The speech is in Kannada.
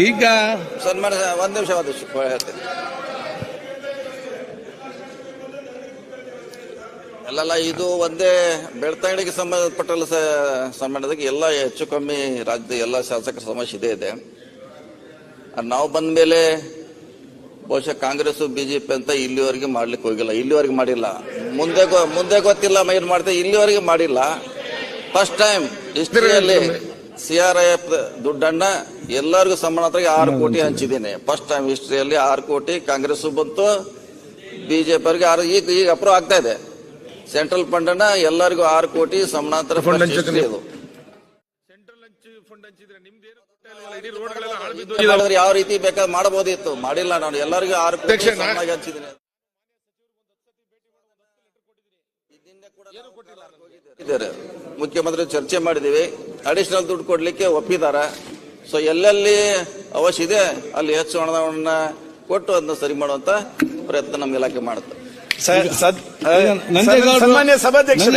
ಈಗ ಸನ್ಮಾನ ಒಂದ್ ನಿಮಿಷ ಹೇಳ್ತೇನೆ. ಅಲ್ಲಲ್ಲ, ಇದು ಒಂದೇ ಬೆಳ್ತಂಗಡಿಗೆ ಸಂಬಂಧಪಟ್ಟ ಸಂಬಂಧದಾಗ ಎಲ್ಲ ಹೆಚ್ಚು ಕಮ್ಮಿ ರಾಜ್ಯದ ಎಲ್ಲ ಶಾಸಕರ ಸಮಸ್ಯೆ ಇದೆ. ನಾವು ಬಂದ ಮೇಲೆ ಬಹುಶಃ ಕಾಂಗ್ರೆಸ್ ಬಿಜೆಪಿ ಅಂತ ಇಲ್ಲಿವರೆಗೆ ಮಾಡ್ಲಿಕ್ಕೆ ಹೋಗಿಲ್ಲ, ಇಲ್ಲಿವರೆಗೆ ಮಾಡಿಲ್ಲ. ಮುಂದೆ ಗೊತ್ತಿಲ್ಲ ಏನ್ ಮಾಡ್ತೇವೆ, ಇಲ್ಲಿವರೆಗೆ ಮಾಡಿಲ್ಲ. ಫಸ್ಟ್ ಟೈಮ್ ಹಿಸ್ಟ್ರಿಯಲ್ಲಿ CRIF ದುಡ್ಡನ್ನ ಎಲ್ಲರಿಗೂ ಸಮಾನವಾಗಿ 6 ಕೋಟಿ ಹಂಚಿದ್ದೀನಿ. ಫಸ್ಟ್ ಟೈಮ್ ಹಿಸ್ಟ್ರಿಯಲ್ಲಿ 6 ಕೋಟಿ ಕಾಂಗ್ರೆಸ್ ಬಂತು, ಬಿಜೆಪಿ ಅವರಿಗೆ ಈಗ ಅಪ್ರೂವ್ ಆಗ್ತಾ ಇದೆ. ಸೆಂಟ್ರಲ್ ಫಂಡ್ ಅನ್ನ ಎಲ್ಲರಿಗೂ 6 ಕೋಟಿ ಸಮಾನಾಂತರ ಯಾವ ರೀತಿ ಬೇಕಾದ್ರೆ ಮಾಡಬಹುದಿತ್ತು, ಮಾಡಿಲ್ಲ. ನಾನು ಎಲ್ಲರಿಗೂ 6 ಕೋಟಿ ಹಂಚಿದ್ದೀನಿ. ಮುಖ್ಯಮಂತ್ರಿ ಚರ್ಚೆ ಮಾಡಿದೀವಿ, ಅಡಿಷನಲ್ ದುಡ್ಡು ಕೊಡ್ಲಿಕ್ಕೆ ಒಪ್ಪಿದ್ದಾರೆ. ಸೊ ಎಲ್ಲೆಲ್ಲಿ ಅವಶ್ಯ ಇದೆ ಅಲ್ಲಿ ಹೆಚ್ಚು ಹಣವನ್ನ ಕೊಟ್ಟು ಅದನ್ನ ಸರಿ ಮಾಡುವಂತ ಪ್ರಯತ್ನ ನಮ್ಮ ಇಲಾಖೆ ಮಾಡುತ್ತೆ. ಸನ್ಮಾನ್ಯ ಸಭಾಧ್ಯಕ್ಷ